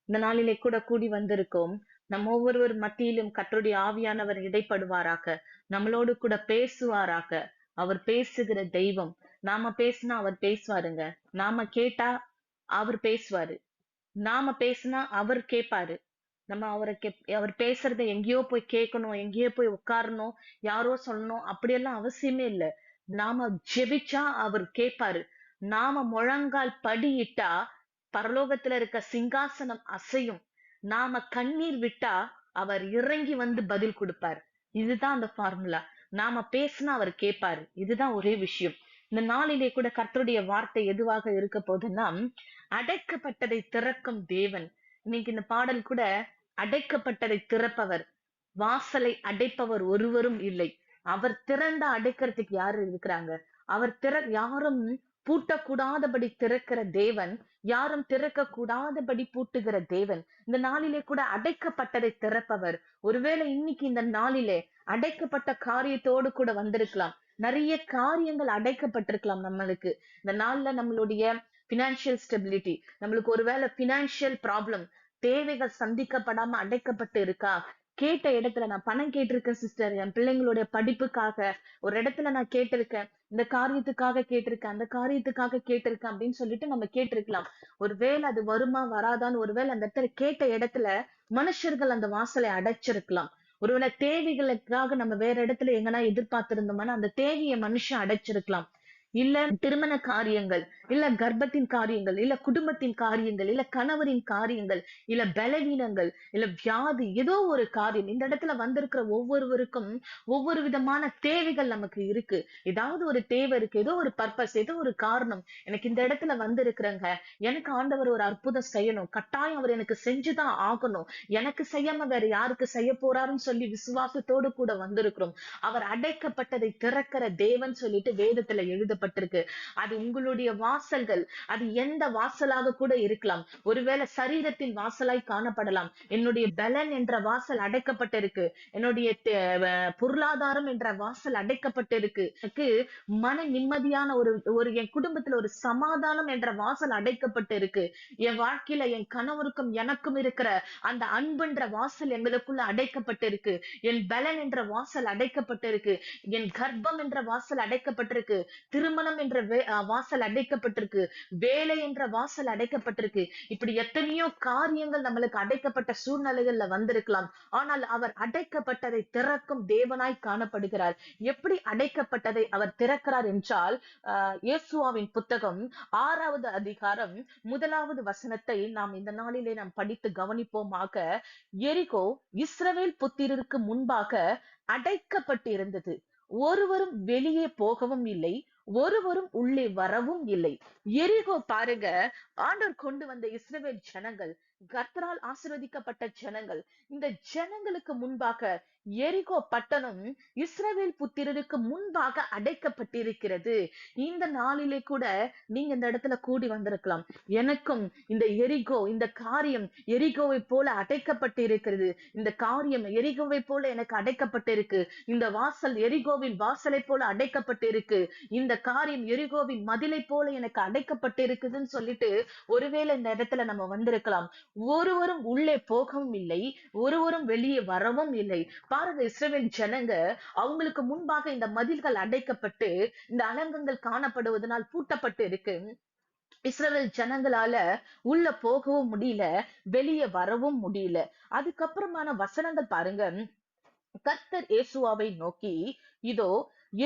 இந்த நாளிலே கூட கூடி வந்திருக்கோம். நம்ம ஒவ்வொருவர் மத்தியிலும் கர்த்தருடைய ஆவியானவர் இடைப்படுவாராக. நம்மளோடு கூட பேசுவாராக. அவர் பேசுகிற தெய்வம். நாம பேசினா அவர் பேசுவாருங்க. நாம கேட்டா அவர் பேசுவாரு. நாம பேசினா அவர் கேட்பாரு. நம்ம அவர் பேசுறத எங்கேயோ போய் கேட்கணும், எங்கேயோ போய் உட்காரணும், யாரோ சொல்லணும் அப்படியெல்லாம் அவசியமே இல்ல. நாம ஜெபிச்சா அவர் கேட்பாரு. நாம முழங்கால் படியிட்டா பரலோகத்துல இருக்க சிங்காசனம் அசையும். நாம கண்ணீர் விட்டா அவர் இறங்கி வந்து பதில் கொடுப்பார். இதுதான் அந்த ஃபார்முலா. நாம பேசினா அவர் கேட்பாரு. இதுதான் ஒரே விஷயம். இந்த நாளிலே கூட கர்த்தருடைய வார்த்தை எதுவாக இருக்க போதுன்னா, அடைக்கப்பட்டதை திறக்கும் தேவன். இன்னைக்கு இந்த பாடல் கூட அடைக்கப்பட்டதை திறப்பவர், வாசலை அடைப்பவர் ஒருவரும் இல்லை. அவர் திறந்த அடைக்கிறதுக்கு யாரு இருக்கிறாங்க? யாரும் பூட்டக்கூடாதபடி திறக்கிற தேவன், யாரும் திறக்க கூடாதபடி பூட்டுகிற தேவன். இந்த நாளிலே கூட அடைக்கப்பட்டதை திறப்பவர். ஒருவேளை இன்னைக்கு இந்த நாளிலே அடைக்கப்பட்ட காரியத்தோடு கூட வந்திருக்கலாம். நிறைய காரியங்கள் அடைக்கப்பட்டிருக்கலாம் நம்மளுக்கு. இந்த நாள்ல நம்மளுடைய பினான்சியல் ஸ்டெபிலிட்டி, நம்மளுக்கு ஒருவேளை பினான்சியல் ப்ராப்ளம், தேவைகள் சந்திக்கப்படாம அடைக்கப்பட்டு இருக்கா? கேட்ட இடத்துல நான் பணம் கேட்டிருக்கேன் சிஸ்டர், என் பிள்ளைங்களுடைய படிப்புக்காக ஒரு இடத்துல நான் கேட்டிருக்கேன், இந்த காரியத்துக்காக கேட்டிருக்கேன், அந்த காரியத்துக்காக கேட்டிருக்கேன் அப்படின்னு சொல்லிட்டு நம்ம கேட்டிருக்கலாம். ஒருவேளை அது வருமா வராதான்னு ஒருவேளை அந்த இடத்துல கேட்ட இடத்துல மனுஷர்கள் அந்த வாசலை அடைச்சிருக்கலாம். ஒருவேளை தேவைகளுக்காக நம்ம வேற இடத்துல எங்கன்னா எதிர்பார்த்திருந்தோம்னா அந்த தேவையை மனுஷன் அடைச்சிருக்கலாம். இல்ல திருமண காரியங்கள், இல்ல கர்ப்பத்தின் காரியங்கள், இல்ல குடும்பத்தின் காரியங்கள், இல்ல கணவரின் காரியங்கள், இல்ல பலவீனங்கள், இல்ல வியாதி, ஏதோ ஒரு காரியம். இந்த இடத்துல வந்திருக்கிற ஒவ்வொருவருக்கும் ஒவ்வொரு விதமான தேவைகள் நமக்கு இருக்கு. ஏதாவது ஒரு தேவை இருக்கு, ஏதோ ஒரு பர்பஸ், ஏதோ ஒரு காரணம். எனக்கு இந்த இடத்துல வந்திருக்கிறேங்க, எனக்கு ஆண்டவர் ஒரு அற்புதம் செய்யணும், கட்டாயம் அவர் எனக்கு செஞ்சுதான் ஆகணும், எனக்கு செய்யாம வேற யாருக்கு செய்ய போறாருன்னு சொல்லி விசுவாசத்தோடு கூட வந்திருக்கிறோம். அவர் அடைக்கப்பட்டதை திறக்கிற தேவன் சொல்லிட்டு வேதத்துல எழுதப்பட்டிருக்கு. அது உங்களுடைய வாசல்கள், அது எந்த வாசலாக கூட இருக்கலாம். ஒருவேளை சரீரத்தின் வாசலாய் காணப்படலாம். என்னுடைய பலன் என்ற வாசல் அடைக்கப்பட்டிருக்கு, என்னுடைய பொருளாதாரம் என்ற வாசல் அடைக்கப்பட்டிருக்கு, எனக்கு மன நிம்மதியான ஒரு என் குடும்பத்துல ஒரு சமாதானம் என்ற வாசல் அடைக்கப்பட்டு இருக்கு, என் வாழ்க்கையில என் கணவருக்கும் எனக்கும் இருக்கிற அந்த அன்புன்ற வாசல் எங்களுக்குள்ள அடைக்கப்பட்டு இருக்கு, என் பலன் என்ற வாசல் அடைக்கப்பட்டிருக்கு, என் கர்ப்பம் என்ற வாசல் அடைக்கப்பட்டிருக்கு, திருமணம் என்ற வாசல் அடைக்கப்பட்டிருக்கு, வேலை என்ற வாசல் அடைக்கப்பட்டிருக்கு. இப்படி எத்தனையோ காரியங்கள் நம்மளுக்கு அடைக்கப்பட்ட சூழ்நிலைகள்ல வந்திருக்கலாம். ஆனால் அவர் அடைக்கப்பட்டதை திறக்கும் தேவனாய் காணப்படுகிறார். எப்படி அடைக்கப்பட்டதை அவர் திறக்கிறார் என்றால், யோசுவாவின் புத்தகம் 6வது அதிகாரம் 1வது வசனத்தை நாம் இந்த நாளிலே நாம் படித்து கவனிப்போமாக. எரிகோ இஸ்ரவேல் புத்திரருக்கு முன்பாக அடைக்கப்பட்டிருந்தது. ஒருவரும் வெளியே போகவும் இல்லை, ஒருவரும் உள்ளே வரவும் இல்லை. எரிகோ பாருங்க, ஆண்டவர் கொண்டு வந்த இஸ்ரவேல் ஜனங்கள், கர்த்தரால் ஆசீர்வதிக்கப்பட்ட ஜனங்கள். இந்த ஜனங்களுக்கு முன்பாக எரிகோ பட்டணம் இஸ்ரவேல் புத்திரருக்கு முன்பாக அடைக்கப்பட்டிருக்கிறது. இந்த நாளிலே கூட நீங்க இந்த இடத்துல கூடி வந்திருக்கலாம். எனக்கும் இந்த எரிகோ, இந்த காரியம் எரிகோவை போல அடைக்கப்பட்டு இருக்கிறது, இந்த காரியம் எரிகோவை போல எனக்கு அடைக்கப்பட்டிருக்கு, இந்த வாசல் எரிகோவின் வாசலை போல அடைக்கப்பட்டிருக்கு, இந்த காரியம் எரிகோவின் மதிலை போல எனக்கு அடைக்கப்பட்டு இருக்குதுன்னு சொல்லிட்டு ஒருவேளை இந்த இடத்துல நம்ம வந்திருக்கலாம். ஒருவரும் உள்ளே போகவும் இல்லை, ஒருவரும் வெளியே வரவும் இல்லை. பாருங்க, இஸ்ரவேல் ஜனங்க, அவங்களுக்கு முன்பாக இந்த மதில்கள் அடைக்கப்பட்டு இந்த அலங்கங்கள் காணப்படுவதனால் பூட்டப்பட்டு இருக்கு. இஸ்ரவேல் ஜனங்களால உள்ள போகவும் முடியல, வெளியே வரவும் முடியல. அதுக்கப்புறமான வசனங்கள் பாருங்க. கர்த்தர் யோசுவாவை நோக்கி, இதோ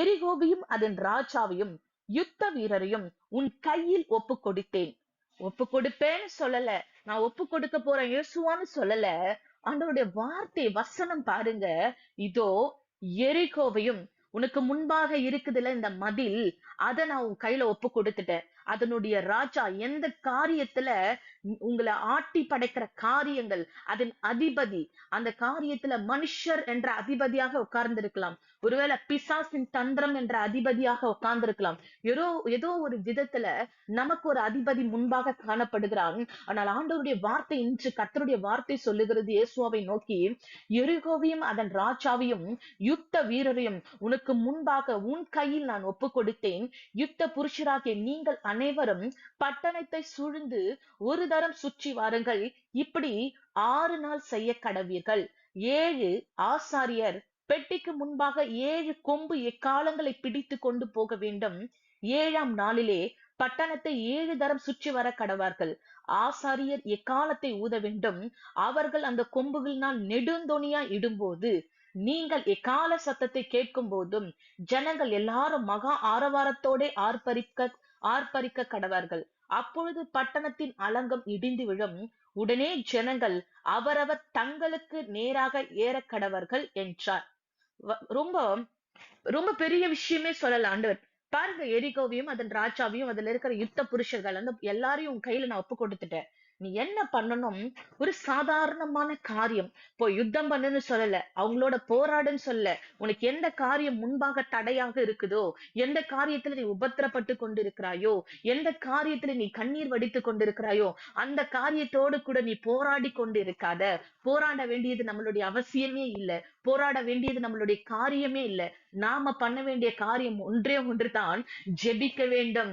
எரிகோவையும் அதன் ராஜாவையும் யுத்த வீரரையும் உன் கையில் ஒப்பு கொடுத்தேன். ஒப்பு கொடுப்பேன்னு சொல்லல, நான் ஒப்பு கொடுக்க போறேன் யோசுவான்னு சொல்லல. ஆண்டவருடைய வார்த்தை வசனம் பாருங்க. இதோ எரிகோவையும், உனக்கு முன்பாக இருக்குதுல இந்த மதில், அதை நான் உன் கையில ஒப்பு கொடுத்துட்டேன். அதனுடைய ராஜா, எந்த காரியத்துல உங்களை ஆட்டி படைக்கிற காரியங்கள், அதன் அதிபதி, அந்த காரியத்துல மனுஷர் என்ற அதிபதியாக உட்கார்ந்து இருக்கலாம், ஒருவேளை பிசாசின் தந்திரம் என்ற அதிபதியாக உட்கார்ந்து இருக்கலாம். ஏதோ ஒரு விதத்துல நமக்கு ஒரு அதிபதி முன்பாக காணப்படுகிறான். ஆனால் ஆண்டவருடைய வார்த்தை, இன்று கர்த்தருடைய வார்த்தை சொல்லுகிறது இயேசுவை நோக்கி, எரிகோவையும் அதன் ராஜாவையும் யுத்த வீரரையும் உனக்கு முன்பாக உன் கையில் நான் ஒப்பு கொடுத்தேன். யுத்த புருஷராகிய நீங்கள் அனைவரும் பட்டணத்தை சூழ்ந்து ஒரு தரம் சுற்றி வாருங்கள். இப்படி 6 நாள் செய்ய கடவீர்கள். 7 ஆசாரியர் பெட்டிக்கு முன்பாக 7 கொம்பு எக்காலங்களை பிடித்து கொண்டு போக வேண்டும். 7ஆம் நாளிலே பட்டணத்தை 7 தரம் சுற்றி வர கடவார்கள். ஆசாரியர் எக்காலத்தை ஊத வேண்டும். அவர்கள் அந்த கொம்புகளினால் நெடுந்தொனியா இடும்போது நீங்கள் எக்கால சத்தத்தை கேட்கும் போதும் ஜனங்கள் எல்லாரும் மகா ஆரவாரத்தோட ஆர்ப்பரிக்க கடவார்கள். அப்பொழுது பட்டணத்தின் அலங்கம் இடிந்து விழும். உடனே ஜனங்கள் அவரவர் தங்களுக்கு நேராக ஏற கடவர்கள் என்றார். ரொம்ப ரொம்ப பெரிய விஷயமே சொல்லலாம் ஆண்டவர். பாருங்க, எரிகோவையும் அதன் ராஜாவையும் அதுல இருக்கிற யுத்த புருஷர்கள் அந்த எல்லாரையும் உன் கையில நான் ஒப்பு கொடுத்துட்டேன். நீ என்ன பண்ணணும்? ஒரு சாதாரணமான காரியம். இப்போ யுத்தம் பண்ணுன்னு சொல்லல, அவங்களோட போராடுன்னு சொல்லல. உனக்கு எந்த காரியம் முன்பாக தடையாக இருக்குதோ, எந்த காரியத்துல நீ உபத்திரப்பட்டு கொண்டிருக்கிறாயோ, எந்த காரியத்துல நீ கண்ணீர் வடித்து கொண்டிருக்கிறாயோ, அந்த காரியத்தோடு கூட நீ போராடி கொண்டு இருக்காத. போராட வேண்டியது நம்மளுடைய அவசியமே இல்லை. போராட வேண்டியது நம்மளுடைய காரியமே இல்லை. நாம பண்ண வேண்டிய காரியம் ஒன்றே ஒன்றுதான், ஜெபிக்க வேண்டும்.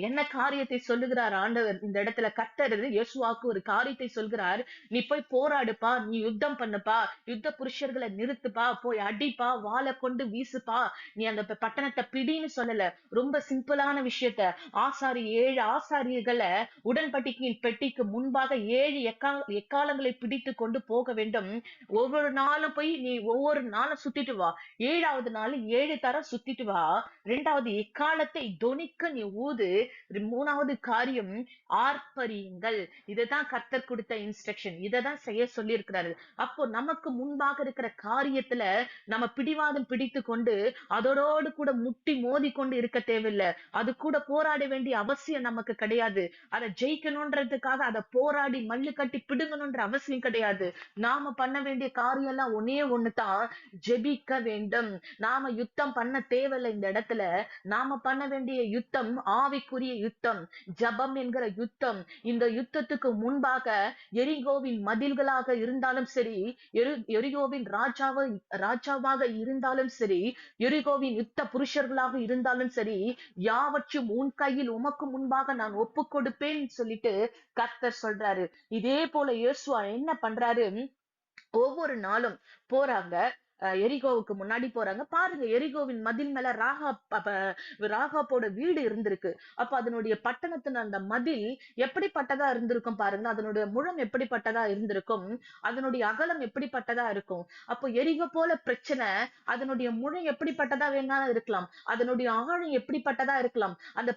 என்ன காரியத்தை சொல்லுகிறார் ஆண்டவர் இந்த இடத்துல? கர்த்தர் யோசுவாவுக்கு ஒரு காரியத்தை சொல்கிறார். நீ போய் போராடுப்பா, நீ யுத்தம் பண்ணுப்பா, யுத்த புருஷர்களை நிறுத்துப்பா, போய் அடிப்பா, வாளை கொண்டு வீசுப்பா, நீ அந்த பட்டணத்தை பிடின்னு சொல்லல. ரொம்ப சிம்பிளான விஷயத்த, 7 ஆசாரியர்களை உடன்படிக்கையின் பெட்டிக்கு முன்பாக 7 எக்காலங்களை பிடித்து கொண்டு போக வேண்டும். ஒவ்வொரு நாளும் போய் நீ ஒவ்வொரு நாளும் சுத்திட்டு வா. 7ஆவது நாள் 7 தரம் சுத்திட்டு வா. 2வது எக்காலத்தை தொனிக்க நீ ஊது. 3வது காரியம் ஆர்ப்பரியுங்கள். இதுதான் கர்த்தர் கொடுத்த இன்ஸ்ட்ரக்ஷன். இததான் செய்ய சொல்லி இருக்கிறாரு. அப்போ நமக்கு முன்பாக இருக்கிற காரியத்துல நம்ம பிடிவாதம் பிடித்து கொண்டு அதோடு கூட முட்டி மோதி கொண்டு இருக்க தேவையில்லை. அது கூட போராட வேண்டிய அவசியம் நமக்கு கிடையாது. அதை ஜெயிக்கணும்ன்றதுக்காக அதை போராடி மல்லு கட்டி பிடுங்கணும்ன்ற அவசியம் கிடையாது. நாம பண்ண வேண்டிய காரியம் எல்லாம் ஒன்னே ஒண்ணுதான், ஜெபிக்க வேண்டும். நாம யுத்தம் பண்ண தேவையில்லை. இந்த இடத்துல நாம பண்ண வேண்டிய யுத்தம் ஆவிக்குரிய யுத்தம், ஜபம் என்கிற யுத்தம். இந்த யுத்தத்துக்கு முன்பாக எரிகோவின் மதில்களாக இருந்தாலும் சரி, எரிகோவின் ராஜாவாக இருந்தாலும் சரி, எரிகோவின் யுத்த புருஷர்களாக இருந்தாலும் சரி, யாவற்றும் உன் கையில் உமக்கு முன்பாக நான் ஒப்பு கொடுப்பேன் சொல்லிட்டு கர்த்தர் சொல்றாரு. இதே போல யோசுவா என்ன பண்றாரு? ஒவ்வொரு நாளும் போறாங்க, எரிகோவுக்கு முன்னாடி போறாங்க. பாருங்க, எரிகோவின் மதில் மேல ராகாப்போட வீடு இருந்திருக்கு. அப்ப அதனுடைய பட்டணத்தின் அந்த மதில் எப்படிப்பட்டதா இருந்திருக்கும் பாருங்க. அதனுடைய முழம் எப்படிப்பட்டதா இருந்திருக்கும், அதனுடைய அகலம் எப்படிப்பட்டதா இருக்கும். அப்போ எரிகோ போல பிரச்சனை, அதனுடைய முழம் எப்படிப்பட்டதா வேணாலும் இருக்கலாம், அதனுடைய ஆழம் எப்படிப்பட்டதா இருக்கலாம், அந்த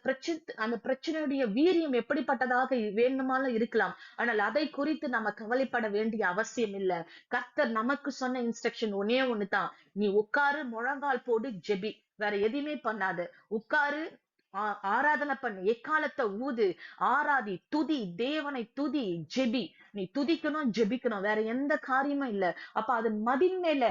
பிரச்சனையுடைய வீரியம் எப்படிப்பட்டதாக வேணுமாலும் இருக்கலாம். ஆனால் அதை குறித்து நம்ம கவலைப்பட வேண்டிய அவசியம் இல்லை. கர்த்தர் நமக்கு சொன்ன இன்ஸ்ட்ரக்ஷன் ஒன்னே ஒண்ணுதான், நீ உட்காரு, முழங்கால் போடு, ஜெபி, வேற எதுவுமே பண்ணாத. உட்காரு, ஆராதனை பண்ணு, எக்காலத்தை ஊது, ஆராதி, துதி, தேவனை துதி, ஜெபி. நீ துதிக்கணும், ஜெபிக்கணும், வேற எந்த காரியமும் இல்ல. அப்ப அதன் மதில் மேல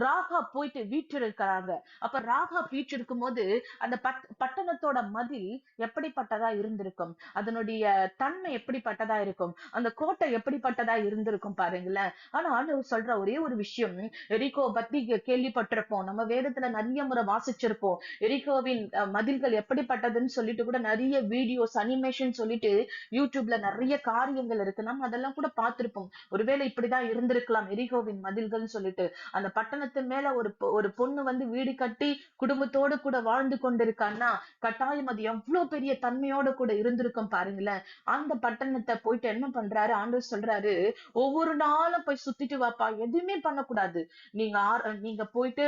ராகா போயிட்டு வீற்றிருக்கிறாங்க. அப்ப ராகா வீற்றிருக்கும் போது அந்த பட்டணத்தோட மதில் எப்படிப்பட்டதா இருந்திருக்கும், அதனுடைய தன்மை எப்படிப்பட்டதா இருக்கும், அந்த கோட்டை எப்படிப்பட்டதா இருந்திருக்கும் பாருங்களேன். ஆனா ஆண்டவர் சொல்ற ஒரே ஒரு விஷயம், எரிகோ பத்தி கேள்விப்பட்டிருப்போம், நம்ம வேதத்துல நிறைய முறை வாசிச்சிருப்போம். எரிகோவின் மதில்கள் எப்படிப்பட்டதுன்னு சொல்லிட்டு கூட நிறைய வீடியோஸ், அனிமேஷன் சொல்லிட்டு யூடியூப்ல நிறைய காரியங்கள் இருக்கு. நம்ம அதெல்லாம் கூட பார்த்திருப்போம். ஒருவேளை இப்படிதான் இருந்திருக்கலாம் எரிகோவின் மதில்கள் சொல்லிட்டு. அந்த பட்டணத்து மேல ஒரு பொண்ணு வந்து வீடு கட்டி குடும்பத்தோடு கூட வாழ்ந்து கொண்டிருக்கான்னா கட்டாயம் அது எவ்வளவு பெரிய தன்மையோட கூட இருந்திருக்கும் பாருங்களேன். அந்த பட்டணத்தை போயிட்டு என்ன பண்றாரு ஆண்டவர் சொல்றாரு, ஒவ்வொரு நாளும் போய் சுத்திட்டு வாப்பா, எதுவுமே பண்ணக்கூடாது. நீங்க போயிட்டு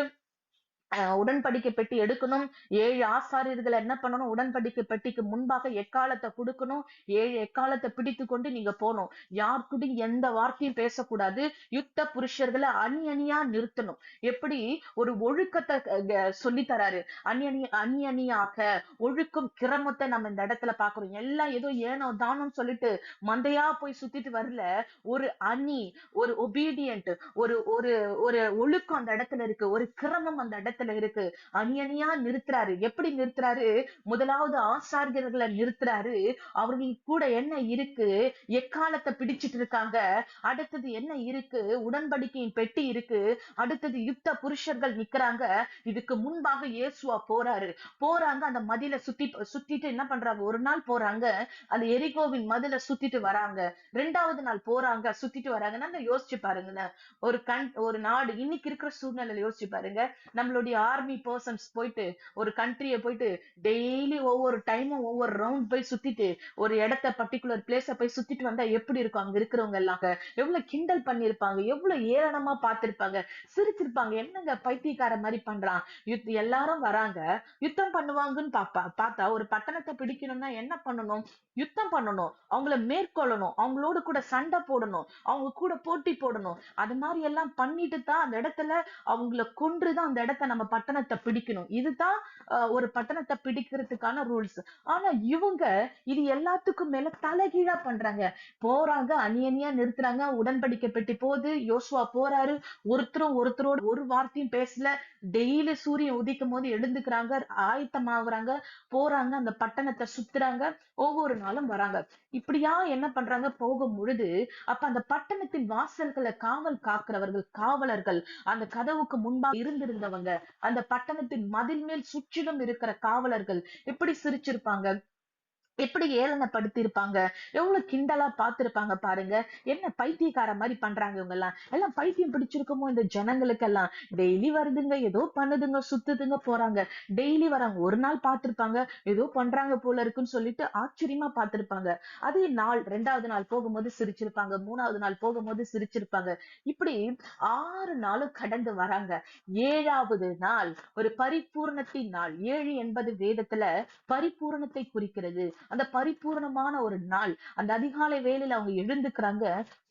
உடன்படிக்கை பெட்டி எடுக்கணும். 7 ஆசாரியர்கள் என்ன பண்ணணும்? உடன்படிக்கை பெட்டிக்கு முன்பாக எக்காலத்தை கொடுக்கணும். 7 எக்காலத்தை பிடித்து கொண்டு நீங்க போகணும். யாருக்கூடும் எந்த வார்த்தையும் பேசக்கூடாது. யுத்த புருஷர்களை அணியா நிறுத்தணும். எப்படி ஒரு ஒழுக்கத்தை சொல்லி தராரு. அணியாக ஒழுக்கம், கிரமத்தை நம்ம இந்த இடத்துல பாக்குறோம். எல்லாம் ஏதோ ஏனோ தானோன்னு சொல்லிட்டு மந்தையா போய் சுத்திட்டு வரல. ஒரு அணி, ஒரு ஒபீடியன்ட், ஒரு ஒரு ஒரு ஒழுக்கம் அந்த இடத்துல இருக்கு, ஒரு கிரமம் அந்த இடத்துல இடத்துல இருக்கு. அணி அணியா நிறுத்துறாரு. எப்படி நிறுத்துறாரு? முதலாவது ஆசாரியர்களை நிறுத்துறாரு. அவர்கள் கூட என்ன இருக்கு? எக்காலத்தை பிடிச்சிட்டு இருக்காங்க. அடுத்தது என்ன இருக்கு? உடன்படிக்கையின் பெட்டி இருக்கு. அடுத்தது யுத்த புருஷர்கள் நிக்கிறாங்க. இதுக்கு முன்பாக இயேசுவா போறாரு. போறாங்க, அந்த மதில சுத்திட்டு என்ன பண்றாங்க? ஒரு நாள் போறாங்க, அந்த எரிகோவின் மதில சுத்திட்டு வராங்க. 2வது நாள் போறாங்க, சுத்திட்டு வராங்க. நல்லா யோசிச்சு பாருங்களேன். ஒரு நாடு இன்னைக்கு இருக்கிற சூழ்நிலையில யோசிச்சு பாருங்க. நம்மளுடைய ஆர்மி பர்சன்ஸ் போயிட்டு ஒரு கண்ட்ரிய போயிட்டு டெய்லி ஒவ்வொரு டைமும் ஒவ்வொரு ரவுண்ட் போய் சுத்திட்டு ஒரு இடத்த பர்டிகுலர் பிளேஸ போய் சுத்திட்டு வந்தா எப்படி இருக்கும்? அங்க இருக்கிறவங்க எல்லாம் எவ்வளவு கிண்டல் பண்ணிருப்பாங்க, எவ்வளவு ஏளனமா பார்த்திருப்பாங்க, சிரிச்சிருப்பாங்க. என்னங்க பைத்தியக்கார மாதிரி பண்றான்? எல்லாரும் வராங்க, யுத்தம் பண்ணுவாங்கன்னு பார்த்தா ஒரு பட்டணத்தை பிடிக்கணும்னா என்ன பண்ணணும்? யுத்தம் பண்ணணும், அவங்கள மேற்கொள்ளணும், அவங்களோட கூட சண்டை போடணும், அவங்க கூட போட்டி போடணும். அது மாதிரி எல்லாம் பண்ணிட்டு தான் அந்த இடத்துல அவங்கள கொன்றுதான் அந்த இடத்த நம்ம பட்டணத்தை பிடிக்கணும். இதுதான் ஒரு பட்டணத்தை பிடிக்கிறதுக்கான ரூல்ஸ். ஆனா இவங்க இது எல்லாத்துக்கும் மேல தலைகீழா பண்றாங்க. போறாங்க, அணி அணியா நிறுத்துறாங்க, உடன்படிக்கை பெட்டி போகுது, யோசுவா போறாரு, ஒருத்தரும் ஒருத்தரோட ஒரு வார்த்தையும் பேசல. டெய்லி சூரியன் உதிக்கும் போது எழுந்துக்கிறாங்க, ஆயத்தமாகறாங்க, போறாங்க, அந்த பட்டணத்தை சுத்துறாங்க, ஒவ்வொரு நாளும் வராங்க. இப்படியா என்ன பண்றாங்க? போகும் பொழுது அப்ப அந்த பட்டணத்தின் வாசல்களை காவல் காக்கிறவர்கள், காவலர்கள், அந்த கதவுக்கு முன்பாக இருந்திருந்தவங்க, அந்த பட்டணத்தின் மதில் மேல் சுற்றிலும் இருக்கிற காவலர்கள் எப்படி சிரிச்சிருப்பாங்க, எப்படி ஏளனப்படுத்தி இருப்பாங்க, எவ்வளவு கிண்டலா பார்த்திருப்பாங்க பாருங்க. என்ன பைத்தியக்கார மாதிரி பண்றாங்க இவங்க எல்லாம். எல்லாம் பைத்தியம் பிடிச்சிருக்குமோ இந்த ஜனங்களுக்கெல்லாம்? டெய்லி வருதுங்க, ஏதோ பண்ணுதுங்க, சுத்துதுங்க, போறாங்க. டெய்லி வராங்க, ஒரு நாள் பார்த்திருப்பாங்க, ஏதோ பண்றாங்க போல இருக்குன்னு சொல்லிட்டு ஆச்சரியமா பார்த்திருப்பாங்க. அதே நாள் 2வது நாள் போகும்போது சிரிச்சிருப்பாங்க, 3வது நாள் போகும்போது சிரிச்சிருப்பாங்க. இப்படி 6 நாளும் கடந்து வராங்க. 7வது நாள் ஒரு பரிபூரணத்தின் நாள். 7 என்பது வேதத்துல பரிபூரணத்தை குறிக்கிறது. அந்த பரிபூர்ணமான ஒரு நாள். அந்த அதிகாலை வேளையில அவங்க எழுந்துக்கிறாங்க.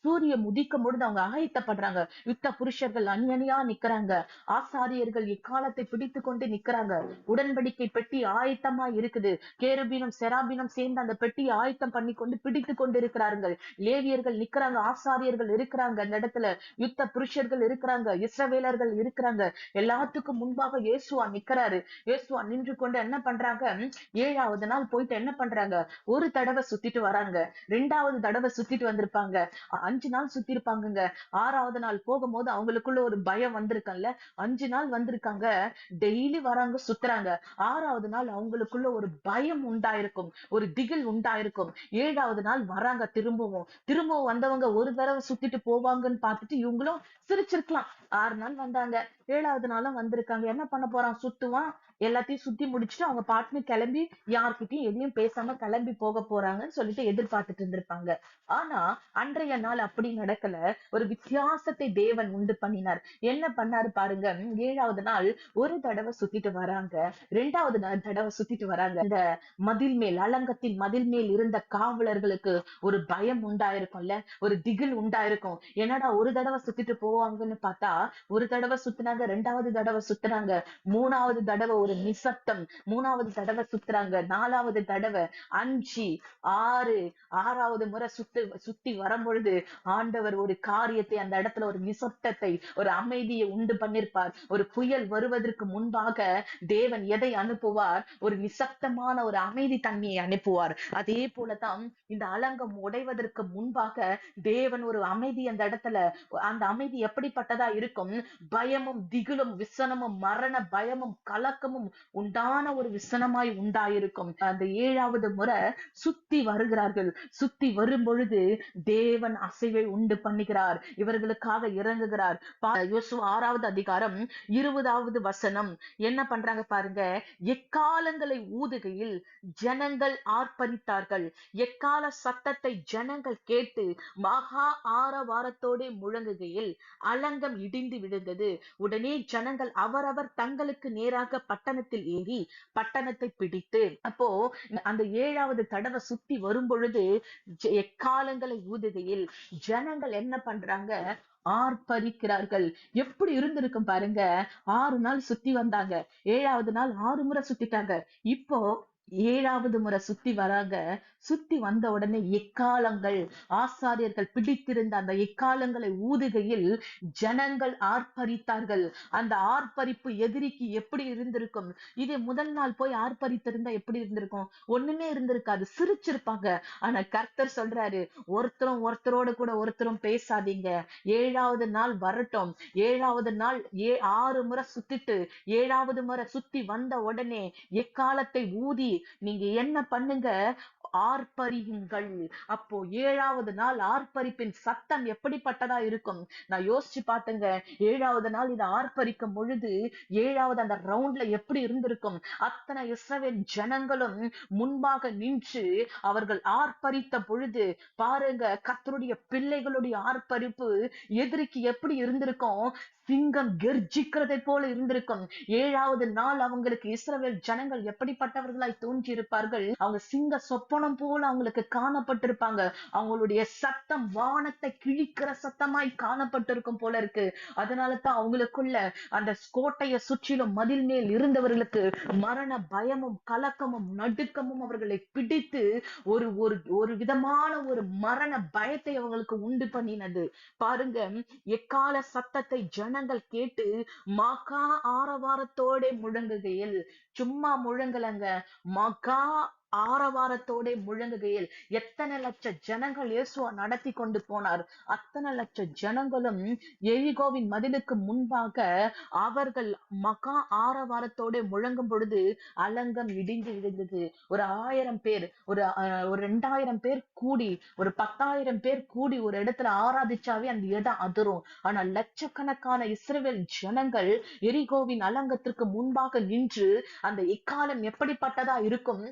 சூரியன் உதிக்கும் பொழுது அவங்க ஆயத்தப்படுறாங்க. யுத்த புருஷர்கள் அணி அணியா நிக்கிறாங்க. ஆசாரியர்கள் இக்காலத்தை பிடித்துக் கொண்டு நிக்கிறாங்க. உடன்படிக்கை பெட்டி ஆயத்தமா இருக்குது. கேருபீனும் செராபீனும் சேர்ந்து அந்த பெட்டியை ஆயத்தம் பண்ணி கொண்டு பிடித்துக் கொண்டு இருக்கிறார்கள். லேவியர்கள் நிக்கிறாங்க, ஆசாரியர்கள் இருக்கிறாங்க அந்த இடத்துல, யுத்த புருஷர்கள் இருக்கிறாங்க, இஸ்ரவேலர்கள் இருக்கிறாங்க. எல்லாத்துக்கும் முன்பாக இயேசுவா நிக்கிறாரு. இயேசுவா நின்று கொண்டு என்ன பண்றாங்க? 7வது நாள் போயிட்டு என்ன பண்றாங்க? ஒரு தடவை சுத்திட்டு வராங்க. 2வது தடவை சுத்திட்டு வந்திருப்பாங்க. 5 நாள் சுத்தி இருப்பாங்கங்க. 6வது நாள் போகும்போது அவங்களுக்குள்ள ஒரு பயம் வந்திருக்கல்ல. 5 நாள் வந்திருக்காங்க. டெய்லி வராங்க, சுத்துறாங்க. 6வது நாள் அவங்களுக்குள்ள ஒரு பயம் உண்டாயிருக்கும், ஒரு திகில் உண்டாயிருக்கும். 7வது நாள் வராங்க திரும்பவும் வந்தவங்க ஒரு தடவை சுத்திட்டு போவாங்கன்னு பார்த்துட்டு இவங்களும் சிரிச்சிருக்கலாம். 6 நாள் வந்தாங்க, 7வது நாளும் வந்திருக்காங்க. என்ன பண்ண போறான்? சுத்துவான். எல்லாத்தையும் சுத்தி முடிச்சுட்டு அவங்க பாட்டுன்னு கிளம்பி யார்கிட்டயும் எதையும் பேசாம கிளம்பி போக போறாங்கன்னு சொல்லிட்டு எதிர்பார்த்துட்டு இருந்திருப்பாங்க. ஆனா அன்றைய நாள் அப்படி நடக்கல. ஒரு வித்தியாசத்தை தேவன் உண்டு பண்ணினார். என்ன பண்ணாரு பாருங்க. 7வது நாள் ஒரு தடவை சுத்திட்டு வராங்க. 2வது தடவை சுத்திட்டு வராங்க. இந்த மதில் மேல், அலங்கத்தின் மதில் மேல் இருந்த காவலர்களுக்கு ஒரு பயம் உண்டாயிருக்கும்ல, ஒரு திகில் உண்டாயிருக்கும். என்னடா ஒரு தடவை சுத்திட்டு போவாங்கன்னு பார்த்தா ஒரு தடவை சுத்துனாங்க, 2வது தடவை சுத்துனாங்க, 3வது தடவை ஒரு நிசப்தம், 3வது தடவை சுத்துறாங்க, 4வது தடவை, 5, 6, 6வது முறை சுத்தி வரும்பொழுது ஆண்டவர் ஒரு காரியத்தை அந்த இடத்துல, ஒரு நிசப்தத்தை, ஒரு அமைதியை உண்டு பண்ணிருப்பார். ஒரு புயல் வருவதற்கு முன்பாக தேவன் எதை அனுப்புவார்? ஒரு நிசப்தமான ஒரு அமைதி தன்மையை அனுப்புவார். அதே போலதான் இந்த அலங்கம் உடைவதற்கு முன்பாக தேவன் ஒரு அமைதி அந்த இடத்துல, அந்த அமைதி எப்படிப்பட்டதா இருக்கும்? பயமும் திகிலும் விசனமும் மரண பயமும் கலக்கமும் உண்டான ஒரு விசனமாய் உண்டாயிருக்கும். அந்த 7வது முறை சுத்தி வருகிறார்கள். சுத்தி வரும் பொழுது தேவன் அசைவை உண்டு பண்ணுகிறார், இவர்களுக்காக இறங்குகிறார். யோசுவா 6வது அதிகாரம் 20வது வசனம் என்ன பண்றாங்க பாருங்க. எக்காலங்களை ஊதுகையில் ஜனங்கள் ஆர்ப்பரித்தார்கள். எக்கால சத்தத்தை ஜனங்கள் கேட்டு மகா ஆரவாரத்தோட முழங்குகையில் அலங்கம் இடிந்து விழுந்தது. உடனே ஜனங்கள் அவரவர் தங்களுக்கு நேராக பட்டணத்தில் ஏறி பட்டணத்தை பிடித்து, அப்போ அந்த 7வது தடவை சுத்தி வரும் பொழுது எக்காலங்களை ஊதுகையில் ஜனங்கள் என்ன பண்றாங்க? ஆர்ப்பரிக்கிறார்கள். எப்படி இருந்திருக்கும் பாருங்க. 6 நாள் சுத்தி வந்தாங்க, 7வது நாள் 6 முறை சுத்திட்டாங்க. இப்போ 7வது முறை சுத்தி வராங்க. சுத்தி வந்த உடனே எக்காளங்கள், ஆசாரியர்கள் பிடித்திருந்த அந்த எக்காளங்களை ஊதுகையில் ஜனங்கள் ஆர்ப்பரித்தார்கள். அந்த ஆர்ப்பரிப்பு எதிரிக்கு எப்படி இருந்திருக்கும்? இதே முதல் நாள் போய் ஆர்ப்பரித்திருந்தா எப்படி இருந்திருக்கும்? ஒண்ணுமே இருந்திருக்காது, சிரிச்சிருப்பாங்க. ஆனா கர்த்தர் சொல்றாரு, ஒருத்தரோட கூட ஒருத்தரும் பேசாதீங்க. 7வது நாள் வரட்டும். 7வது நாள் 6 முறை சுத்திட்டு 7வது முறை சுத்தி வந்த உடனே எக்காலத்தை ஊதி நீங்க என்ன பண்ணுங்க, ஆர்ப்பரியுங்கள். அப்போ 7வது நாள் ஆர்ப்பரிப்பின் சத்தம் எப்படிப்பட்டதா இருக்கும்? நான் யோசிச்சு பார்த்தேங்க. 7வது நாள் இதை ஆர்ப்பரிக்கும் பொழுது 7வது அந்த ரவுண்ட்ல எப்படி இருந்திருக்கும்? அத்தனை இஸ்ரவேல் ஜனங்களும் முன்பாக நின்று அவர்கள் ஆர்ப்பரித்த பொழுது பாருங்க, கர்த்தருடைய பிள்ளைகளுடைய ஆர்ப்பரிப்பு எதிரிக்கு எப்படி இருந்திருக்கும்? சிங்கம் கெர்ஜிக்கிறதை போல இருந்திருக்கும். 7வது நாள் அவங்களுக்கு இஸ்ரவேல் ஜனங்கள் எப்படிப்பட்டவர்களாய் தோன்றியிருப்பார்கள்? அவங்க சிங்க சொப்பனம் போல அவங்களுக்கு காணப்பட்டிருப்பாங்க. அவங்களுடைய சத்தம் வானத்தை கிழிக்கிற சத்தமாய் காணப்பட்டிருக்கும் போல இருக்கு. அதனாலதான் அவங்களுக்குள்ள அந்த கோட்டையை சுற்றிலும் மதில் மேல் இருந்தவர்களுக்கு மரண பயமும் கலக்கமும் நடுக்கமும் அவர்களை பிடித்து ஒரு ஒரு ஒரு விதமான ஒரு மரண பயத்தை அவங்களுக்கு உண்டு பண்ணினது. பாருங்க, எக்கால சத்தத்தை ஜனங்கள் கேட்டு மகா ஆரவாரத்தோட முழங்குகையில், சும்மா முழங்கலங்க, மகா ஆரவாரத்தோட முழங்குகையில், எத்தனை லட்ச ஜனங்கள் இயேசுவா நடத்தி கொண்டு போனார். அத்தனை லட்ச ஜனங்களும் எரிகோவின் மதிலுக்கு முன்பாக அவர்கள் மகா ஆரவாரத்தோட முழங்கும் பொழுது அலங்கம் இடிந்து விழுந்தது. ஒரு 1000 பேர், ஒரு 2000 பேர் கூடி, ஒரு 10,000 பேர் கூடி ஒரு இடத்துல ஆராதிச்சாவே அந்த இடம் அதிரும். ஆனா லட்சக்கணக்கான இஸ்ரவேல் ஜனங்கள் எரிகோவின் அலங்கத்திற்கு முன்பாக நின்று அந்த எக்காலம் எப்படிப்பட்டதா இருக்கும்?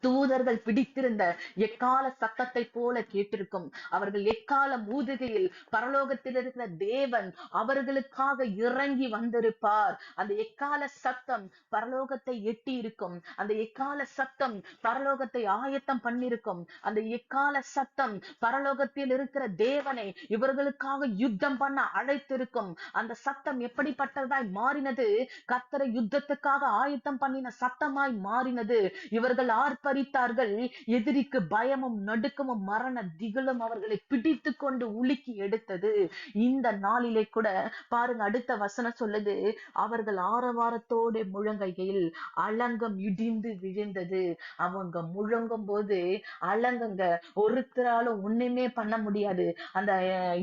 தூதர்கள் பிடித்திருந்த எக்கால சத்தத்தை போல கேட்டிருக்கும். அவர்கள் எக்காலம் ஊதுகையில் பரலோகத்தில் இருக்கிற தேவன் அவர்களுக்காக இறங்கி வந்திருப்பார். அந்த எக்கால சத்தம் பரலோகத்தை எட்டி இருக்கும். அந்த எக்கால சத்தம் பரலோகத்தை ஆயத்தம் பண்ணிருக்கும். அந்த எக்கால சத்தம் பரலோகத்தில் இருக்கிற தேவனை இவர்களுக்காக யுத்தம் பண்ண அழைத்திருக்கும். அந்த சத்தம் எப்படிப்பட்டதாய் மாறினது? கர்த்தரை யுத்தத்துக்காக ஆயத்தம் பண்ணின சத்தமாய் மாறினது. இவர்கள் ஆர்ப்பரித்தார்கள். எதிரிக்கு பயமும் நடுக்கமும் மரண திகிலும் அவர்களை பிடித்து கொண்டு உலுக்கி எடுத்தது. இந்த நாளிலே கூட பாருங்க, அடுத்த வசனம் சொல்லுது, அவர்கள் ஆரவாரத்தோடு முழங்கையில் அலங்கம் இடிந்து விழுந்தது. அவங்க முழங்கும் போது அலங்கங்க ஒருத்தராலும் ஒண்ணுமே பண்ண முடியாது. அந்த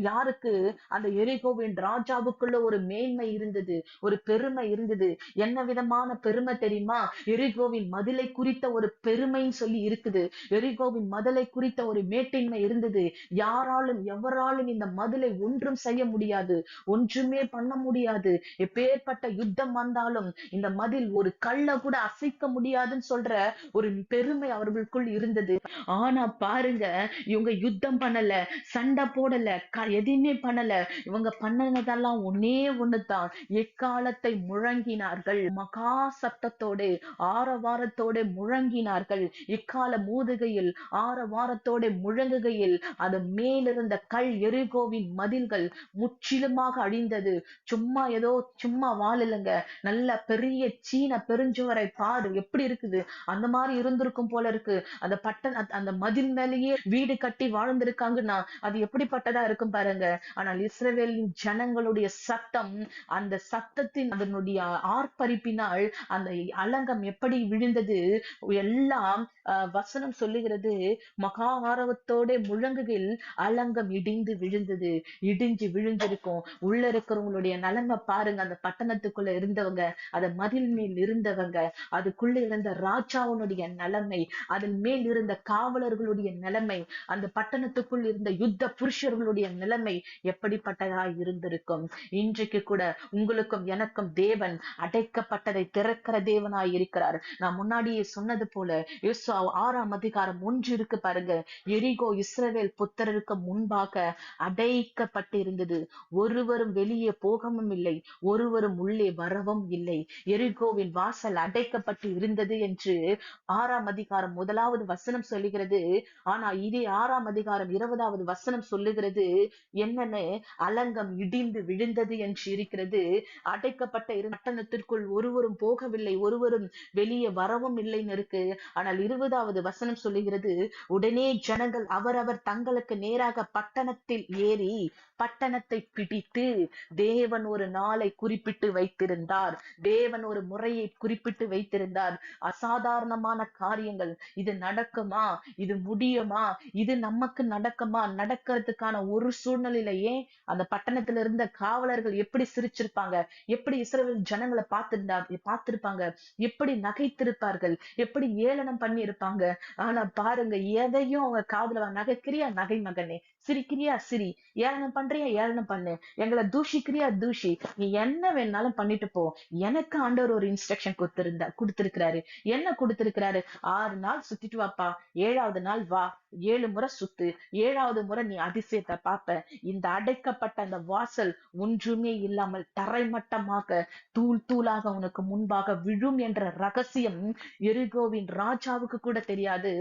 யாருக்கு? அந்த எரிகோவின் ராஜாவுக்குள்ள ஒரு மேன்மை இருந்தது, ஒரு பெருமை இருந்தது. என்ன விதமான பெருமை தெரியுமா? எரிகோவின் மதிலை குறித்த ஒரு பெருமைன்னு சொல்லி இருக்குது. எரிகோவின் மதிலை குறித்த ஒரு மேட்டின்மை இருந்தது. யாராலும் எவராலும் இந்த மதிலை ஒன்றும் செய்ய முடியாது, ஒன்றுமே பண்ண முடியாது. எப்பேற்பட்ட யுத்தம் வந்தாலும் இந்த மதில் ஒரு கல்ல கூட அசைக்க முடியாதுன்னு சொல்ற ஒரு பெருமை அவர்களுக்குள் இருந்தது. ஆனா பாருங்க, இவங்க யுத்தம் பண்ணல, சண்டை போடல, எதுவுமே பண்ணல. இவங்க பண்ணனதெல்லாம் ஒன்னே ஒண்ணுதான், எக்காலத்தை முழங்கினார்கள். மகா சத்தத்தோடு ஆரவாரத்தோடு முழங்கினார்கள். இக்கால மூதுகையில் ஆரவாரத்தோட முழங்குகையில் அது மேலிருந்த கல் எரிகோவின் மதில்கள் முற்றிலுமாக அழிந்தது. சும்மா ஏதோ சும்மா வாழலங்க, நல்ல பெரிய சீன பெருஞ்சுவரை பாரு எப்படி இருக்குது, அந்த மாதிரி இருந்திருக்கும் போல இருக்கு. அந்த மதில் மேலேயே வீடு கட்டி வாழ்ந்திருக்காங்கன்னா அது எப்படிப்பட்டதா இருக்கும் பாருங்க. ஆனால் இஸ்ரவேலின் ஜனங்களுடைய சத்தம், அந்த சத்தத்தின் அதனுடைய ஆர்ப்பரிப்பினால் அந்த அலங்கம் எப்படி விழுந்தது? எல்லாம் வசனம் சொல்லுகிறது, மகா ஆரவத்தோட முழங்குகில் அலங்கம் இடிந்து விழுந்தது. இடிஞ்சு விழுந்திருக்கும். உள்ள இருக்கிறவங்களுடைய நிலைமை பாருங்க. அந்த பட்டணத்துக்குள்ள இருந்தவங்க, அத மதில் மேல் இருந்தவங்க, அதுக்குள்ள இருந்த ராஜாவுடைய நிலைமை, அதன் மேல் இருந்த காவலர்களுடைய நிலைமை, அந்த பட்டணத்துக்குள் இருந்த யுத்த புருஷர்களுடைய நிலைமை எப்படிப்பட்டதா இருந்திருக்கும்? இன்றைக்கு கூட உங்களுக்கும் எனக்கும் தேவன் அடைக்கப்பட்டதை திறக்கிற தேவனாய் இருக்கிறார். நான் முன்னாடியே சொன்னது போல 6ஆம் அதிகாரம் 1 இருக்கு பாருங்க. எரிகோ இஸ்ரவேல் புத்திரருக்கு முன்பாக அடைக்கப்பட்டு இருந்தது. ஒருவரும் வெளியே போகவும் இல்லை, ஒருவரும் உள்ளே வரவும் இல்லை. எரிகோவின் வாசல் அடைக்கப்பட்டு இருந்தது என்று 6ஆம் அதிகாரம் 1வது வசனம் சொல்லுகிறது. ஆனா இதே 6ஆம் அதிகாரம் 20வது வசனம் சொல்லுகிறது என்னன்னு, அலங்கம் இடிந்து விழுந்தது என்று இருக்கிறது. அடைக்கப்பட்ட பட்டணத்திற்குள் ஒருவரும் போகவில்லை, ஒருவரும் வெளியே வரவும் இல்லைன்னு இருக்கு. ஆனால் 20வது வசனம் சொல்லுகிறது, உடனே ஜனங்கள் அவரவர் தங்களுக்கு நேராக பட்டணத்தில் ஏறி பட்டணத்தை பிடித்து, தேவன் ஒரு நாளை குறிப்பிட்டு வைத்திருந்தார். தேவன் ஒரு முறையை குறிப்பிட்டு வைத்திருந்தார். அசாதாரணமான காரியங்கள் இது நடக்குமா, இது முடியுமா, இது நமக்கு நடக்குமா, நடக்கிறதுக்கான ஒரு சூழ்நிலையிலேயே அந்த பட்டணத்துல இருந்த காவலர்கள் எப்படி சிரிச்சிருப்பாங்க, எப்படி இஸ்ரவேல் ஜனங்களை பார்த்திருப்பாங்க, எப்படி நகைத்திருப்பார்கள், எப்படி ஏளனம் பண்ணி இருப்பாங்க. ஆனா பாருங்க, எதையும் அவங்க காதுல, நகைக்கிறியா நகை மகனே, சிரிக்கிறியா சிரி, ஏளனம் பண்றியா ஏளனம் பண்ணு, எங்களை தூஷிக்கிறியா தூஷி, நீ என்ன வேணாலும் பண்ணிட்டு போ. எனக்கு ஆண்டவர் ஒரு இன்ஸ்ட்ரக்ஷன் கொடுத்திருக்கிறாரு. என்ன கொடுத்திருக்கிறாரு? 6 நாள் சுத்திட்டு வாப்பா, 7வது நாள் வா, 7 முறை சுத்து, 7வது முறை நீ அதிசயத்தை பார்ப்ப. இந்த அடைக்கப்பட்ட அந்த வாசல் ஒன்றுமே இல்லாமல் தரைமட்டமாக தூள் தூளாக உனக்கு முன்பாக விழும் என்ற ரகசியம் எரிகோவின் ராஜாவுக்கு கூட தெரியாது.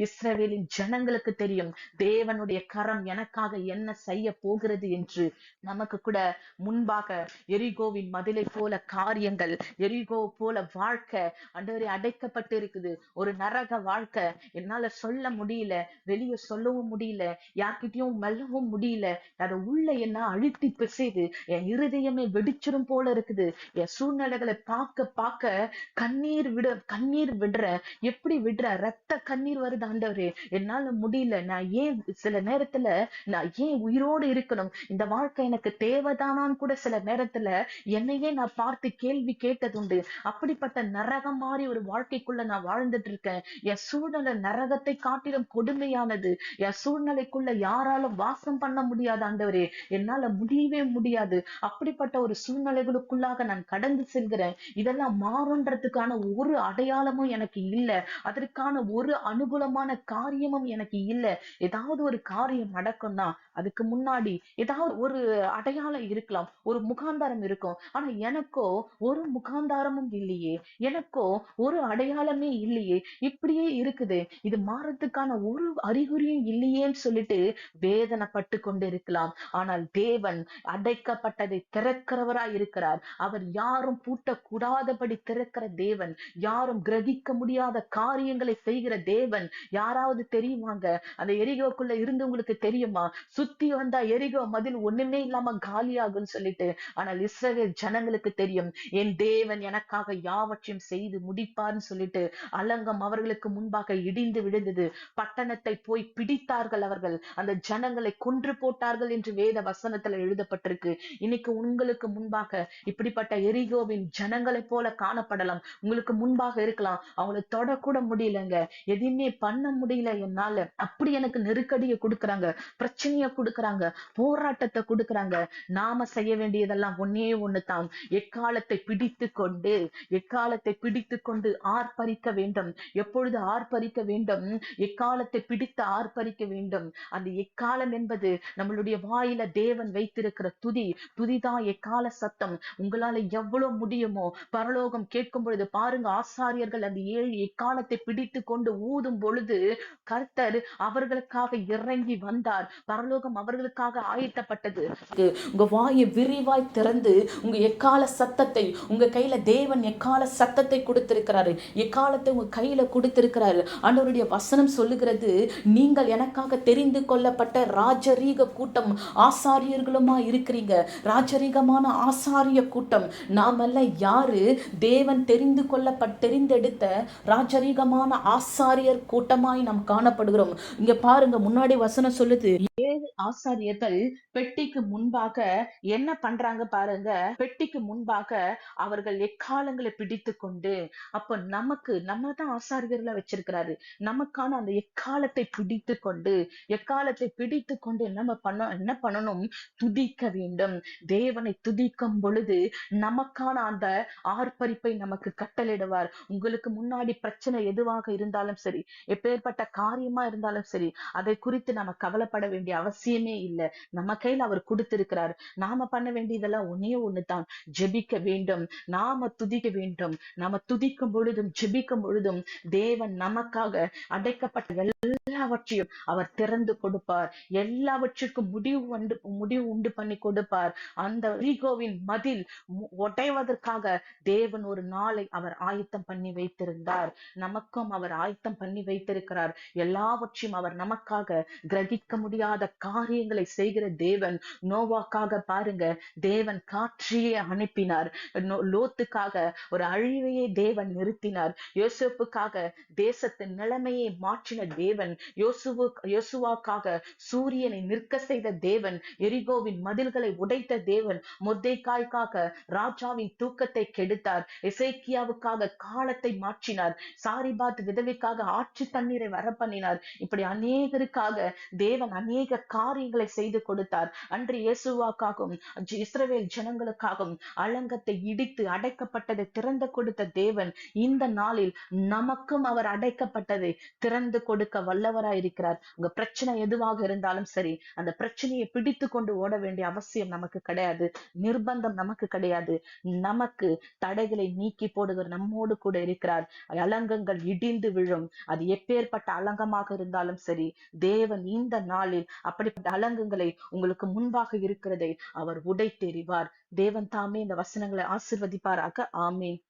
இஸ்ரவேலின் ஜனங்களுக்கு தெரியும், தேவனுடைய கரம் எனக்காக என்ன செய்ய போகிறது என்று. நமக்கு கூட முன்பாக எரிகோவின் மதிலை போல காரியங்கள், எரிகோ போல வாழ்க்கை ஆண்டவரே அடைக்கப்பட்டு இருக்குது. ஒரு நரக வாழ்க்கை, என்னால சொல்ல முடியல, வெளியே சொல்லவும் முடியல, யார்கிட்டயும் மெல்லவும் முடியல, அதை உள்ள என்ன அழுத்தி பிசைது, என் இருதயமே வெடிச்சிரும் போல இருக்குது. என் சூழ்நிலைகளை பார்க்க பார்க்க கண்ணீர் விடுற, எப்படி விடுற, ரத்த கண்ணீர் வருது ஆண்டவரே, என்னால முடியல. நான் ஏன் சில நேரத்துல நான் ஏன் உயிரோடு இருக்கணும், இந்த வாழ்க்கை எனக்கு தேவைதானான்னு கூட சில நேரத்துல என்னையே நான் பார்த்து கேள்வி கேட்டதுண்டு. அப்படிப்பட்ட நரகம் மாதிரி ஒரு வாழ்க்கைக்குள்ள நான் வாழ்ந்துட்டு இருக்கேன். என் சூழ்நிலை நரகத்தை காட்டிலும் கொடுமையானது. என் சூழ்நிலைக்குள்ள யாராலும் வாசம் பண்ண முடியாது ஆண்டவரே, என்னால முடியவே முடியாது. அப்படிப்பட்ட ஒரு சூழ்நிலைகளுக்குள்ளாக நான் கடந்து செல்கிறேன். இதெல்லாம் மாறுன்றதுக்கான ஒரு அடையாளமும் எனக்கு இல்லை. அதற்கான ஒரு அனுகூலமான காரியமும் எனக்கு இல்லை. ஏதாவது ஒரு காரியம் நடக்கும்னா அதுக்கு முன்னாடி ஏதாவது ஒரு அடையாளம் இருக்கலாம், ஒரு முகாந்தாரம் இருக்கும். ஆனா எனக்கோ ஒரு முகாந்தாரமும் இல்லையே, எனக்கோ ஒரு அடையாளமே இல்லையே, இப்படியே இருக்குது. இது மாறத்துக்கான ஒரு அறிகுறியும் இல்லையேன்னு சொல்லிட்டு வேதனைப்பட்டு கொண்டு இருக்கலாம். ஆனால் தேவன் அடைக்கப்பட்டதை திறக்கிறவராய் இருக்கிறார். அவர் யாரும் பூட்டக்கூடாதபடி திறக்கிற தேவன், யாரும் கிரகிக்க முடியாத காரியங்களை செய்கிற தேவன். யாராவது தெரியுமாங்க, அந்த எரிகோக்குள்ள இருந்து உங்களுக்கு தெரியுமா, சுத்தி வந்தா எரிகோ மதில் ஒண்ணுமே இல்லாம காலியாகும்னு சொல்லிட்டு. ஆனால் இஸ்ரவேல் ஜனங்களுக்கு தெரியும், என் தேவன் எனக்காக யாவற்றையும் செய்து முடிப்பார்னு சொல்லிட்டு. அலங்கம் அவர்களுக்கு முன்பாக இடிந்து விழுந்தது. பட்டணத்தை போய் பிடித்தார்கள். அவர்கள் அந்த ஜனங்களை கொன்று போட்டார்கள் என்று வேத வசனத்துல எழுதப்பட்டிருக்கு. இன்னைக்கு உங்களுக்கு முன்பாக இப்படிப்பட்ட எரிகோவின் ஜனங்களை போல காணப்படலாம். உங்களுக்கு முன்பாக இருக்கலாம், அவங்களை தொடக்கூட முடியலங்க, எதுவுமே பண்ண முடியல என்னால, அப்படி எனக்கு நெருக்கடியை கொடுக்கறாங்க, பிரச்சனைய கொடுக்கறாங்க, போராட்டத்தை கொடுக்கறாங்க. நாம செய்ய வேண்டியதெல்லாம் ஒன்னே ஒண்ணுதான், எக்காலத்தை பிடித்து கொண்டு ஆர்ப்பரிக்க வேண்டும். எப்பொழுது ஆர்ப்பரிக்க வேண்டும்? எக்காலத்தை பிடித்து ஆர்ப்பரிக்க வேண்டும். அந்த எக்காலம் என்பது நம்மளுடைய வாயில தேவன் வைத்திருக்கிற துதிதான் எக்கால சத்தம். உங்களால எவ்வளவு முடியுமோ பரலோகம் கேட்கும் பொழுது பாருங்க, ஆசாரியர்கள் அந்த 7 எக்காலத்தை பிடித்து கொண்டு ஊதும் பொழுது கர்த்தர் அவர்களுக்காக இறங்கி வந்தார். பரலோகம் அவர்களுக்காக ஆயத்தப்பட்டது. உங்க வாயை விரிவாய் திறந்து உங்க எக்கால சத்தத்தை, உங்க கையில தேவன் எக்கால சத்தத்தை கொடுத்திருக்கிறாரு, எக்காலத்தை உங்க கையில கொடுத்திருக்கிறாரு. ஆண்டவருடைய வசனம் சொல்லுகிறது, நீங்கள் எனக்காக தெரிந்து கொள்ளப்பட்ட ராஜரீக கூட்டம், ஆசாரியர்களுமா இருக்கிறீங்க. ராஜரீகமான ஆசாரிய கூட்டம். நாமெல்லாம் யாரு? தேவன் தெரிந்தெடுத்த ராஜரீகமான ஆசாரியர் கூட்டமாய் நாம் காணப்படுகிறோம். இங்க பாருங்க, முன்னாடி வசனம் சொல்லுது, 7 ஆசாரியர்கள் பெட்டிக்கு முன்பாக என்ன பண்றாங்க பாருங்க. பெட்டிக்கு முன்பாக அவர்கள் எக்காலங்களை பிடித்து கொண்டு, அப்ப நம்ம தான் ஆசாரியர்களை வச்சிருக்கிறாரு, நமக்கான அந்த எக்காலத்தை பிடித்து கொண்டு என்ன பண்ணணும்? துதிக்க வேண்டும். தேவனை துதிக்கும் பொழுது நமக்கான அந்த ஆர்ப்பரிப்பை நமக்கு கட்டளையிடுவார். உங்களுக்கு முன்னாடி பிரச்சனை எதுவாக இருந்தாலும் சரி, எப்பேற்பட்ட காரியமா இருந்தாலும் சரி, அதை குறித்து நம்ம கவலைப்பட வேண்டிய அவசியமே இல்லை. நம்ம கையில அவர் கொடுத்திருக்கிறார். நாம பண்ண வேண்டியதெல்லாம் ஒன்னே ஒண்ணுதான், ஜெபிக்க வேண்டும். நாம துதிக்க வேண்டும். நாம துதிக்கும் பொழுதும் ஜெபிக்கும் பொழுதும் தேவன் நமக்காக அடைக்கப்பட்ட எல்லாவற்றையும் அவர் திறந்து கொடுப்பார். எல்லாவற்றிற்கும் முடிவு உண்டு பண்ணி கொடுப்பார். அந்த எரிகோவின் மதில் உடைவதற்காக தேவன் ஒரு நாளை அவர் ஆயத்தம் பண்ணி வைத்திருந்தார். நமக்கும் அவர் ஆயத்தம் பண்ணி வைத்திருக்கிறார். எல்லாவற்றையும் அவர் நமக்காக கிரகிக்க முடியாத காரியங்களை செய்கிற தேவன். நோவாக்காக பாருங்க, தேவன் காற்றையே அனுப்பினார். லோத்துக்காக ஒரு அழிவையே தேவன் நிறுத்தினார். யோசேப்புக்காக தேசத்தின் நிலைமையை மாற்றின தேவன். யோசுவாக்காக சூரியனை நிற்க செய்த தேவன். எரிகோவின் மதில்களை உடைத்த தேவன். மொர்தெகாய்க்காக ராஜாவின் தூக்கத்தை கெடுத்தார். எசேக்கியாவுக்காக காலத்தை மாற்றினார். சாரிபாத் விதவைக்காக ஆற்று தண்ணீரை வர பண்ணினார். இப்படி அநேகருக்காக தேவன் அநேக காரியங்களை செய்து கொடுத்தார். அன்று இயேசுவாக்காகவும் இஸ்ரவேல் ஜனங்களுக்காகவும் அலங்கத்தை இடித்து அடைக்கப்பட்டதை திறந்து கொடுத்த தேவன் இந்த நாளில் நமக்கும் அவர் அடைக்கப்பட்டதை திறந்து கொடுக்க வல்லவராயிருக்கிறார். உங்க பிரச்சனை எதுவாக இருந்தாலும் சரி, அந்த பிரச்சனையை பிடித்து கொண்டு ஓட வேண்டிய அவசியம் நமக்கு கிடையாது. நிர்பந்தம் நமக்கு கிடையாது. நமக்கு தடைகளை நீக்கி போடுவர் நம்மோடு கூட இருக்கிறார். அலங்கங்கள் இடிந்து விழும். அது எப்பேற்பட்ட அலங்கமாக இருந்தாலும் சரி, தேவன் இந்த நாளில் அப்படிப்பட்ட அலங்கங்களை உங்களுக்கு முன்பாக இருக்கிறதை அவர் உடைத்தெறிவார். தேவன் தாமே இந்த வசனங்களை ஆசிர்வதிப்பாராக. ஆமென்.